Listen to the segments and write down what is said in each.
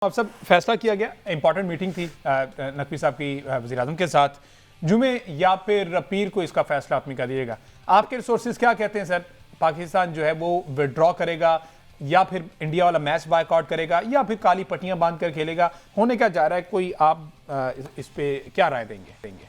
अब सब फैसला किया गया, इंपॉर्टेंट मीटिंग थी नकवी साहब की वज़ीर-ए-आज़म के साथ। जुमे या फिर पीर को इसका फैसला अपनी कर दिएगा। आपके रिसोर्सेज क्या कहते हैं सर? पाकिस्तान जो है वो विड्रॉ करेगा या फिर इंडिया वाला मैच बायकॉट करेगा या फिर काली पट्टियां बांध कर खेलेगा? होने क्या जा रहा है, कोई आप इस पे क्या राय देंगे?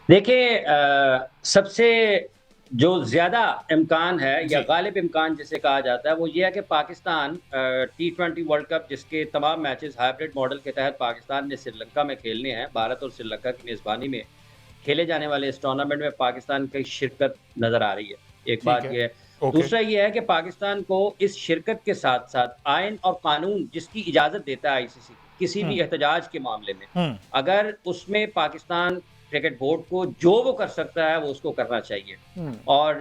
देखिए, सबसे जो ज़्यादा इम्कान है या गालिब इम्कान जिसे कहा जाता है वो ये है कि पाकिस्तान T20 वर्ल्ड कप जिसके तमाम मैचेस हाइब्रिड मॉडल के तहत पाकिस्तान ने श्रीलंका में खेलने हैं। भारत और श्रीलंका की मेज़बानी में खेले जाने वाले इस टूर्नामेंट में पाकिस्तान की शिरकत नज़र आ रही है। एक बात ये है। दूसरा ये है कि पाकिस्तान को इस शिरकत के साथ-साथ आईन और कानून जिसकी इजाज़त देता है आईसीसी किसी भी एहतजाज के मामले में, अगर उसमें पाकिस्तान क्रिकेट बोर्ड को जो वो कर सकता है वो उसको करना चाहिए। और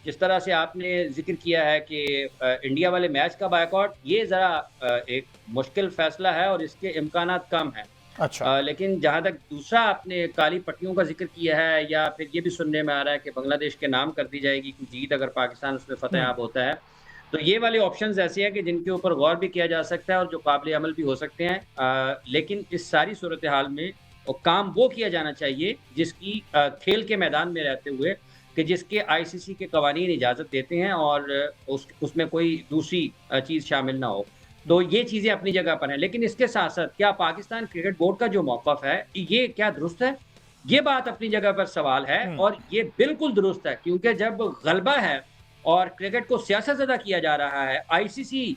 जिस तरह से आपने जिक्र किया है कि इंडिया वाले मैच का बायकॉट, ये ज़रा एक मुश्किल फैसला है और इसके इम्कानात कम हैं। अच्छा। लेकिन जहाँ तक दूसरा आपने काली पट्टियों का जिक्र किया है या फिर ये भी सुनने में आ रहा है कि बांग्लादेश के नाम कर दी जाएगी कोई जीत अगर पाकिस्तान उसमें फतेहाब होता है, तो ये वाले ऑप्शंस ऐसे हैं कि जिनके ऊपर गौर भी किया जा सकता है और जो काबिल अमल भी हो सकते हैं। लेकिन इस सारी सूरत हाल में और काम वो किया जाना चाहिए जिसकी खेल के मैदान में रहते हुए कि जिसके आईसीसी के कवानीन इजाज़त देते हैं और उसमें कोई दूसरी चीज़ शामिल ना हो। तो ये चीज़ें अपनी जगह पर हैं। लेकिन इसके साथ-साथ क्या पाकिस्तान क्रिकेट बोर्ड का जो मौक़िफ़ है, ये क्या दुरुस्त है? ये बात अपनी जगह पर सवाल है और ये बिल्कुल दुरुस्त है क्योंकि जब गलबा है और क्रिकेट को सियासतज़दा किया जा रहा है, आईसीसी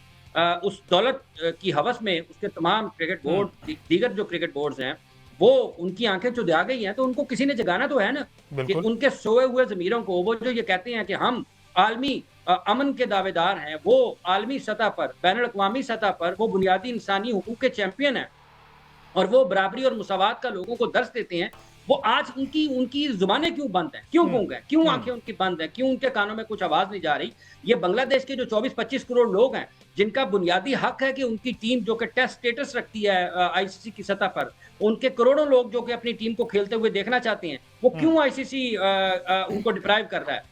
उस दौलत की हवस में उसके तमाम क्रिकेट बोर्ड दीगर जो क्रिकेट बोर्ड्स हैं वो उनकी आंखें चुदिया गई हैं, तो उनको किसी ने जगाना तो है ना कि उनके सोए हुए ज़मीरों को, वो जो ये कहते हैं कि हम आलमी अमन के दावेदार हैं, वो आलमी सतह पर, बैनुल-अक़वामी सतह पर वो बुनियादी इंसानी हुकूक के चैंपियन हैं और वो बराबरी और मुसावात का लोगों को दर्स देते हैं। वो आज उनकी उनकी ज़ुबानें क्यों बंद हैं? क्यों गूंग हैं? क्यों आंखें उनकी बंद हैं? क्यों उनके कानों में कुछ आवाज़ नहीं जा रही? ये बांग्लादेश के जो 24-25 करोड़ लोग हैं, जिनका बुनियादी हक है कि उनकी टीम जो कि टेस्ट स्टेटस रखती है आईसीसी की सतह पर, उनके करोड़ों लोग जो कि अपनी टीम को खेलते हुए देखना चाहते हैं, वो क्यों आईसीसी उनको डिप्राइव कर रहा है?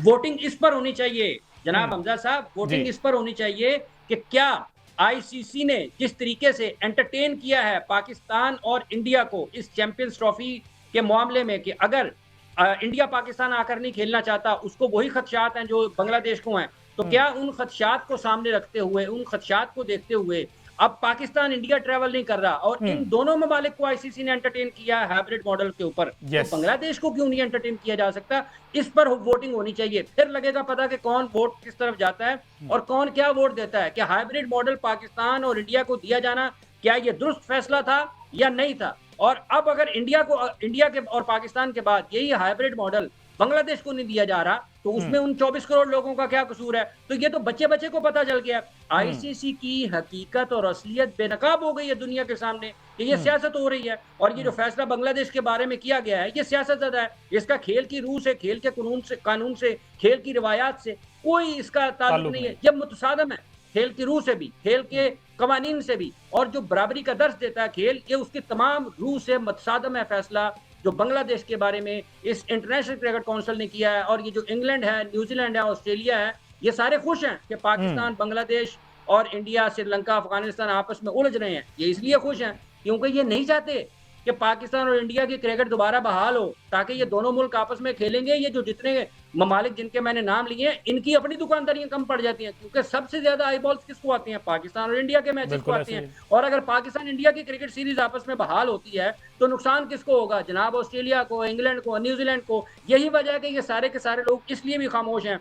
वोटिंग इस पर होनी चाहिए जनाब हमजा साहब, वोटिंग इस पर होनी चाहिए कि क्या आईसीसी ने जिस तरीके से एंटरटेन किया है पाकिस्तान और इंडिया को इस चैंपियंस ट्रॉफी के मामले में कि अगर इंडिया पाकिस्तान आकर नहीं खेलना चाहता, उसको वही खदशात हैं जो बांग्लादेश को हैं, तो क्या उन खदशात को सामने रखते हुए, उन खदशात को देखते हुए अब पाकिस्तान इंडिया ट्रैवल नहीं कर रहा और इन दोनों ममालिक को आईसीसी ने एंटरटेन किया है हाइब्रिड मॉडल के ऊपर, तो बांग्लादेश को क्यों नहीं एंटरटेन किया जा सकता? इस पर वोटिंग होनी चाहिए, फिर लगेगा पता कि कौन वोट किस तरफ जाता है और कौन क्या वोट देता है। क्या हाइब्रिड मॉडल पाकिस्तान और इंडिया को दिया जाना, क्या ये दुरुस्त फैसला था या नहीं था? और अब अगर इंडिया के और पाकिस्तान के बाद यही हाइब्रिड मॉडल बांग्लादेश को नहीं दिया जा रहा, तो उसमें उन 24 करोड़ लोगों का क्या कसूर है? तो ये तो बच्चे-बच्चे को पता चल गया। आईसीसी की हकीकत और असलियत बेनकाब हो गई है दुनिया के सामने कि ये सियासत हो रही है और ये जो फैसला बांग्लादेश के बारे में किया गया है, ये सियासतज़दा है। इसका खेल की रूह से, खेल के कानून से, खेल की रिवायात से कोई इसका ताल्लुक नहीं है। ये मुतसादम है खेल की रूह से भी, खेल के कवानीन से भी, और जो बराबरी का दर्स देता है खेल, ये उसकी तमाम रूह से मुतसादम है फैसला जो बांग्लादेश के बारे में इस इंटरनेशनल क्रिकेट काउंसिल ने किया है। और ये जो इंग्लैंड है, न्यूजीलैंड है, ऑस्ट्रेलिया है, ये सारे खुश हैं कि पाकिस्तान, बांग्लादेश और इंडिया, श्रीलंका, अफगानिस्तान आपस में उलझ रहे हैं। ये इसलिए खुश हैं क्योंकि ये नहीं चाहते कि पाकिस्तान और इंडिया की क्रिकेट दोबारा बहाल हो, ताकि ये दोनों मुल्क आपस में खेलेंगे। ये जो जितने ममालिक जिनके मैंने नाम लिए हैं, इनकी अपनी दुकानदारियां कम पड़ जाती हैं क्योंकि सबसे ज्यादा आई बॉल्स किसको आती हैं? पाकिस्तान और इंडिया के मैचेस को आती हैं। और अगर पाकिस्तान इंडिया की क्रिकेट सीरीज आपस में बहाल होती है तो नुकसान किसको होगा? जनाब ऑस्ट्रेलिया को, इंग्लैंड को, न्यूजीलैंड को। यही वजह है कि ये सारे के सारे लोग इसलिए भी खामोश हैं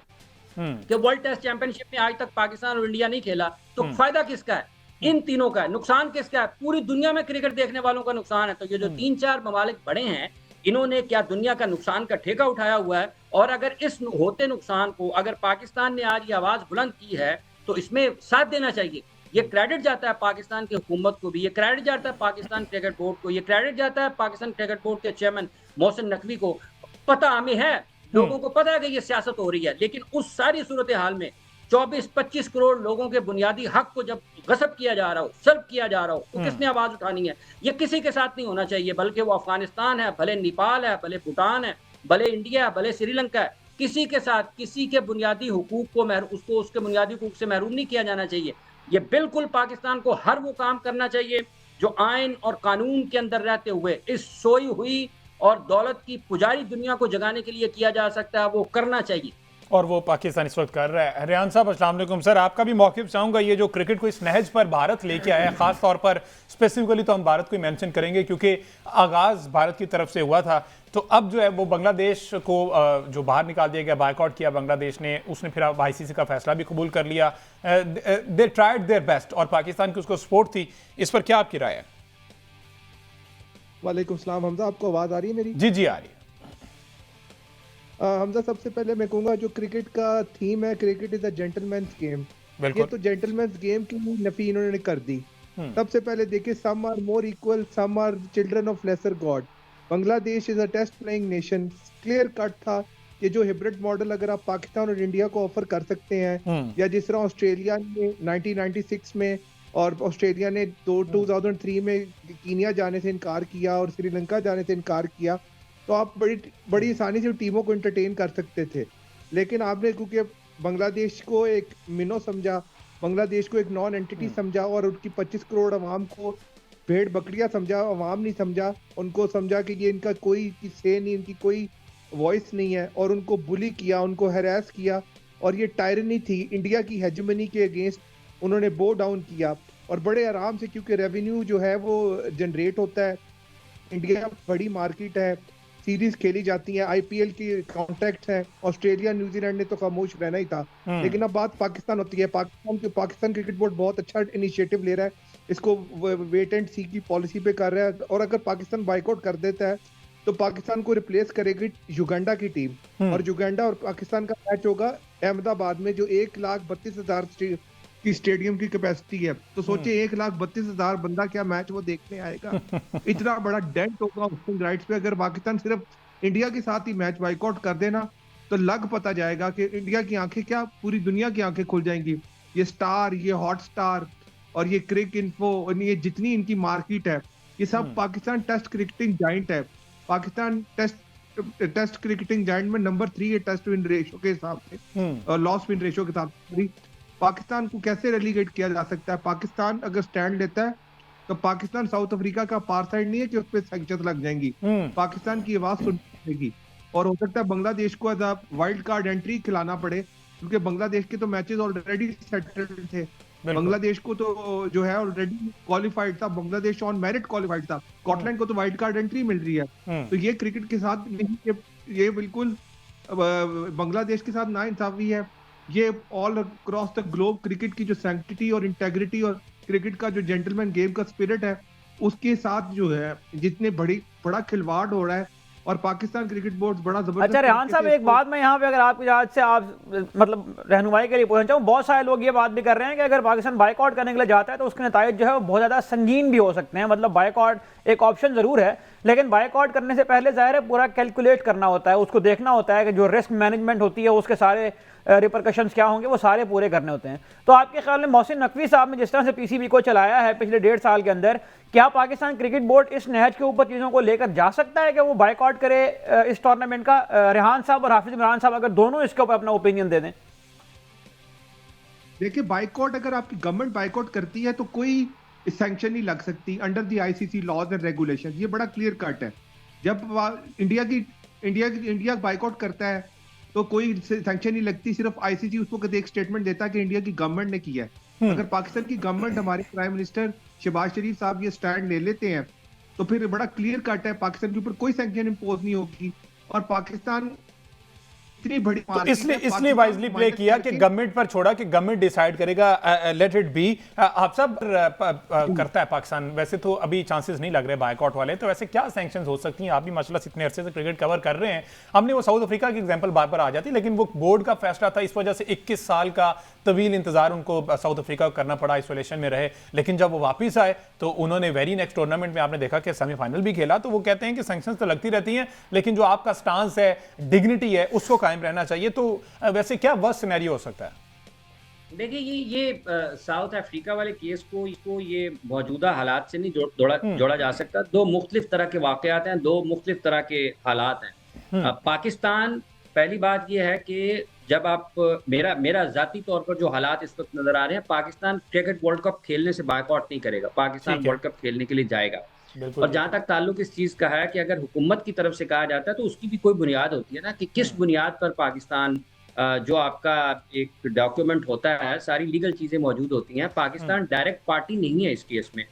कि वर्ल्ड टेस्ट चैंपियनशिप में आज तक पाकिस्तान और इंडिया नहीं खेला, तो फायदा किसका है? इन तीनों का है। नुकसान किसका है? पूरी दुनिया में क्रिकेट देखने वालों का नुकसान है। तो ये जो 3-4 ममालिक बड़े हैं, इन्होंने क्या दुनिया का नुकसान का ठेका उठाया हुआ है? और अगर इस होते नुकसान को अगर पाकिस्तान ने आज ये आवाज बुलंद की है तो इसमें साथ देना चाहिए। ये क्रेडिट जाता है पाकिस्तान की हुकूमत को भी, ये क्रेडिट जाता है पाकिस्तान क्रिकेट बोर्ड को, ये क्रेडिट जाता है पाकिस्तान क्रिकेट बोर्ड के चेयरमैन मोहसिन नकवी को। पता हमें है, लोगों को पता है कि ये सियासत हो रही है, लेकिन उस सारी सूरत हाल में 24-25 करोड़ लोगों के बुनियादी हक को जब गसब किया जा रहा हो, सल्ब किया जा रहा हो, तो किसने आवाज उठानी है? ये किसी के साथ नहीं होना चाहिए, बल्कि वो अफगानिस्तान है, भले नेपाल है, भले भूटान है, भले इंडिया है, भले श्रीलंका है, किसी के साथ किसी के बुनियादी हुकूक को उसको उसके बुनियादी हुकूक से महरूम नहीं किया जाना चाहिए। ये बिल्कुल पाकिस्तान को हर वो काम करना चाहिए जो आइन और कानून के अंदर रहते हुए इस सोई हुई और दौलत की पुजारी दुनिया को जगाने के लिए किया जा सकता है, वो करना चाहिए। और वो पाकिस्तान इस वक्त कर रहा है। रेहान साहब अस्सलाम वालेकुम सर, आपका भी मौक़िफ़ चाहूँगा, ये जो क्रिकेट को इस नहज पर भारत लेके आया है, ख़ास तौर पर स्पेसिफिकली तो हम भारत को ही मेंशन करेंगे क्योंकि आगाज़ भारत की तरफ से हुआ था, तो अब जो है वो बांग्लादेश को जो बाहर निकाल दिया गया, बायकॉट किया बांग्लादेश ने, उसने फिर अब आईसीसी का फैसला भी कबूल कर लिया। दे ट्राइड देयर बेस्ट और पाकिस्तान की उसको सपोर्ट थी। इस पर क्या आपकी राय है? वालेकुम सलाम हमजा, आपको आवाज़ आ रही है मेरी? जी जी आ रही है। हमजा, सबसे पहले मैं कहूँगा जो क्रिकेट का थीम है, cricket is a gentleman's game, ये तो जेंटलमैन्स गेम की नफी इन्होंने कर दी। सबसे पहले देखिए, some are more equal, some are children of lesser god. Bangladesh is a test playing nation, clear cut था कि जो हिब्रिड मॉडल अगर आप पाकिस्तान और इंडिया को ऑफर कर सकते हैं, या जिस तरह ऑस्ट्रेलिया ने 1996 में और ऑस्ट्रेलिया ने 2003 में कीनिया जाने से इनकार किया और श्रीलंका जाने से इनकार किया, तो आप बड़ी आसानी से टीमों को एंटरटेन कर सकते थे। लेकिन आपने क्योंकि बांग्लादेश को एक मिनो समझा, बांग्लादेश को एक नॉन एंटिटी समझा और उनकी 25 करोड़ आवाम को भेड़ बकरियां समझा, आवाम नहीं समझा, उनको समझा कि ये इनका कोई से नहीं, इनकी कोई वॉइस नहीं है, और उनको बुली किया, उनको हैरेस किया, और ये टायरनी थी इंडिया की हेजेमनी के अगेंस्ट, उन्होंने बो डाउन किया। और बड़े आराम से, क्योंकि रेवेन्यू जो है वो जनरेट होता है, इंडिया बड़ी मार्केट है, सीरीज खेली जाती है, आईपीएल की कॉन्ट्रैक्ट है, ऑस्ट्रेलिया न्यूजीलैंड ने तो खामोश रहना ही था। लेकिन अब बात पाकिस्तान होती है। पाकिस्तान क्रिकेट बोर्ड बहुत अच्छा इनिशिएटिव ले रहा है, इसको वेट एंड सी की पॉलिसी पे कर रहा है, और अगर पाकिस्तान बाइकआउट कर देता है तो पाकिस्तान को रिप्लेस करेगी युगांडा की टीम, और युगांडा और पाकिस्तान का मैच होगा अहमदाबाद में, जो 1,32,000 की स्टेडियम की कैपेसिटी है। तो सोचिए 1,32,000 बंदा क्या मैच वो देखने आएगा। इतना बड़ा डेंट होगा होस्टिंग राइट्स पे। अगर पाकिस्तान सिर्फ इंडिया के साथ ही मैच बाइकआउट कर देना तो लग पता जाएगा कि इंडिया की आंखें क्या, पूरी दुनिया की आंखें खुल जाएंगी। ये स्टार, ये हॉट स्टार और ये क्रिक इन्फो और ये जितनी इनकी मार्केट है, ये सब पाकिस्तान टेस्ट क्रिकेटिंग जाइंट है। पाकिस्तान टेस्ट क्रिकेटिंग जाइंट में नंबर 3 है टेस्ट विन रेशो के हिसाब से और लॉस विन रेशो के हिसाब से। पाकिस्तान को कैसे रेलीगेट किया जा सकता है? पाकिस्तान अगर स्टैंड लेता है तो पाकिस्तान साउथ अफ्रीका का पार्साइड नहीं है कि उस पर सैंक्शन लग जाएंगी। पाकिस्तान की आवाज सुननी पड़ेगी, और हो सकता है बांग्लादेश को as a wild card entry खिलाना पड़े, क्योंकि बांग्लादेश के तो मैचेस ऑलरेडी सेटल्ड थे। बांग्लादेश को तो जो है ऑलरेडी क्वालिफाइड था, बांग्लादेश ऑन मेरिट क्वालिफाइड था। स्कॉटलैंड को तो वाइल्ड कार्ड एंट्री मिल रही है। तो ये क्रिकेट के साथ नहीं, ये बिल्कुल बांग्लादेश के साथ नाइंसाफी है। ये all across the globe cricket की जो सैंक्टिटी और इंटेग्रिटी और क्रिकेट का जो जेंटलमैन गेम का स्पिरिट है, उसके साथ जो है जितने बड़ा खिलवाड़ हो रहा है, और पाकिस्तान क्रिकेट बोर्ड बड़ा जबरदस्त। अच्छा रेहान साहब, एक बात मैं यहाँ पे अगर आपकी इजाज़त से आप मतलब रहनुमाई के लिए पूछना चाहूँ, बहुत सारे लोग ये बात भी कर रहे हैं कि अगर पाकिस्तान बाइकआउट करने के लिए जाता है तो उसके नतायज जो है वो बहुत ज़्यादा संगीन भी हो सकते हैं। मतलब बाइकआउट एक ऑप्शन ज़रूर है, लेकिन बाइकआउट करने से पहले ज़ाहिर है पूरा कैलकुलेट करना होता है, उसको देखना होता है कि जो रिस्क मैनेजमेंट होती है उसके सारे रिपरकशंस क्या होंगे, वो सारे पूरे करने होते हैं। तो आपके ख्याल में मोहसिन नकवी साहब ने जिस तरह से पीसीबी को चलाया है पिछले 1.5 साल के अंदर, क्या पाकिस्तान क्रिकेट बोर्ड इस नहज के ऊपर चीज़ों को लेकर जा सकता है कि वो बाइकआउट करे इस टूर्नामेंट का? रेहान साहब और हाफिज इमरान साहब अगर दोनों इसके ऊपर अपना ओपिनियन दे दें। देखिए, बाइकआउट अगर आपकी गवर्नमेंट बाइकआउट करती है तो कोई सैंक्शन नहीं लग सकती under the ICC laws and regulation, ये बड़ा क्लियर कट है। जब इंडिया बाइकआउट करता है तो कोई सैंक्शन नहीं लगती, सिर्फ आईसीसी उसको कभी एक स्टेटमेंट देता है कि इंडिया की गवर्नमेंट ने किया है। अगर पाकिस्तान की गवर्नमेंट, हमारे प्राइम मिनिस्टर शहबाज शरीफ साहब ये स्टैंड ले लेते हैं तो फिर बड़ा क्लियर कट है, पाकिस्तान के ऊपर कोई सैंक्शन इंपोज नहीं होगी। और पाकिस्तान इतनी बड़ी तो इसलिए वाइजली प्ले किया कि गवर्नमेंट पर छोड़ा कि गवर्नमेंट डिसाइड करेगा, लेट इट बी। आप सब करता है पाकिस्तान, वैसे तो अभी चांसेस नहीं लग रहे बाइकआउट वाले, तो वैसे क्या सैंक्शंस हो सकती हैं? आप भी माशाल्लाह इतने अरसे से क्रिकेट कवर कर रहे हैं, हमने वो साउथ अफ्रीका की एग्जांपल बार बार आ जाती, लेकिन वो बोर्ड का फैसला था, इस वजह से 21 साल का तवील इंतजार उनको साउथ अफ्रीका को करना पड़ा, आइसोलेशन में रहे। लेकिन जब वो वापस आए तो उन्होंने वेरी नेक्स्ट टूर्नामेंट में आपने देखा कि सेमीफाइनल भी खेला। तो वो कहते हैं कि सैंक्शंस तो लगती रहती हैं, लेकिन जो आपका स्टांस है, डिग्निटी है, उसको कायम रहना चाहिए। तो वैसे क्या वर्स्ट सिनेरियो हो सकता है? देखिए, ये साउथ अफ्रीका वाले केस को इसको ये मौजूदा हालात से नहीं जोड़ा जा सकता। दो मुख्तलिफ तरह के वाकयात हैं, दो मुख्तलिफ तरह के हालात हैं। पाकिस्तान, पहली बात ये है कि जब आप मेरा जाती तौर पर जो हालात इस वक्त नजर आ रहे हैं, पाकिस्तान क्रिकेट वर्ल्ड कप खेलने से बायकॉट नहीं करेगा, पाकिस्तान ठीक है। वर्ल्ड कप खेलने के लिए जाएगा। बिल्कुल और जहां तक ताल्लुक इस चीज का है कि अगर हुकूमत की तरफ से कहा जाता है तो उसकी भी कोई बुनियाद होती है ना, कि किस बुनियाद पर पाकिस्तान जो आपका एक डॉक्यूमेंट होता है, सारी लीगल चीजें मौजूद होती हैं। पाकिस्तान डायरेक्ट पार्टी नहीं है इस केस में।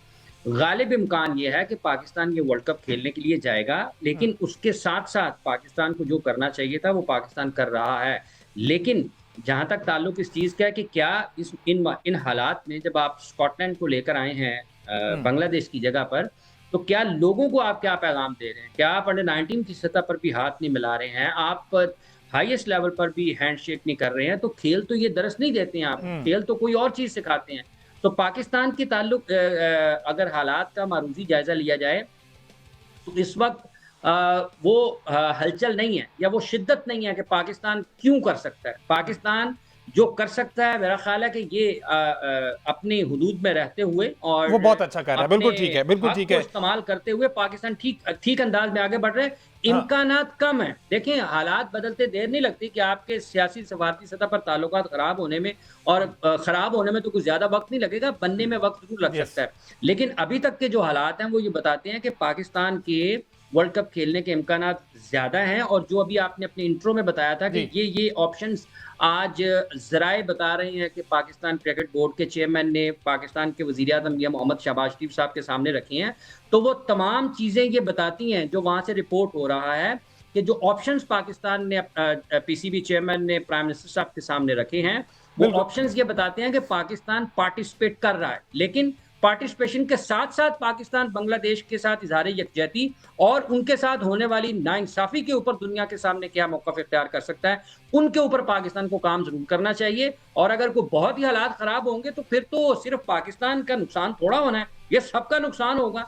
गालिब इम्कान ये है कि पाकिस्तान ये वर्ल्ड कप खेलने के लिए जाएगा, लेकिन उसके साथ साथ पाकिस्तान को जो करना चाहिए था वो पाकिस्तान कर रहा है। लेकिन जहां तक ताल्लुक इस चीज का है कि क्या इन हालात में जब आप स्कॉटलैंड को लेकर आए हैं बांग्लादेश की जगह पर, तो क्या लोगों को आप क्या पैगाम दे रहे हैं? क्या आप अंडर 19 की सतह पर भी हाथ नहीं मिला रहे हैं? आप हाईएस्ट लेवल पर भी हैंडशेक नहीं कर रहे हैं? तो खेल तो ये दरस नहीं देते हैं, आप खेल तो कोई और चीज सिखाते हैं। तो पाकिस्तान के ताल्लुक अगर हालात का मारूजी जायजा लिया जाए तो इस वक्त वो हलचल नहीं है या वो शिद्दत नहीं है कि पाकिस्तान क्यों कर सकता है। पाकिस्तान जो कर सकता है, मेरा ख्याल है कि ये अपनी हुदूद में रहते हुए और वो बहुत अच्छा कर रहा है। बिल्कुल ठीक है, बिल्कुल ठीक है। इस्तेमाल करते हुए पाकिस्तान ठीक अंदाज में आगे बढ़ रहे हैं। इम्कानात कम है। देखिए, हालात बदलते देर नहीं लगती कि आपके सियासी सफारती सतह पर ताल्लुकात खराब होने में, और खराब होने में तो कुछ ज्यादा वक्त नहीं लगेगा, बनने में वक्त जरूर लग सकता है। लेकिन अभी तक के जो हालात हैं वो ये बताते हैं कि पाकिस्तान के वर्ल्ड कप खेलने के इम्कानात ज्यादा हैं। और जो अभी आपने अपने इंट्रो में बताया था कि ये ऑप्शंस आज जराए बता रहे हैं कि पाकिस्तान क्रिकेट बोर्ड के चेयरमैन ने पाकिस्तान के वजीर आज़म मियां मोहम्मद शहबाज शरीफ साहब के सामने रखी हैं, तो वो तमाम चीजें ये बताती हैं जो वहां से रिपोर्ट हो रहा है कि जो ऑप्शंस पाकिस्तान ने पीसीबी चेयरमैन ने प्राइम मिनिस्टर साहब के सामने रखे हैं, वो ऑप्शंस ये बताते हैं कि पाकिस्तान पार्टिसिपेट कर रहा है। लेकिन पार्टिसिपेशन के साथ साथ पाकिस्तान बांग्लादेश के साथ इजहार यकजहती और उनके साथ होने वाली नाइंसाफी के ऊपर दुनिया के सामने क्या मौक़िफ़ इख्तियार कर सकता है, उनके ऊपर पाकिस्तान को काम जरूर करना चाहिए। और अगर कोई बहुत ही हालात खराब होंगे तो फिर तो सिर्फ पाकिस्तान का नुकसान थोड़ा होना है, ये सबका नुकसान होगा।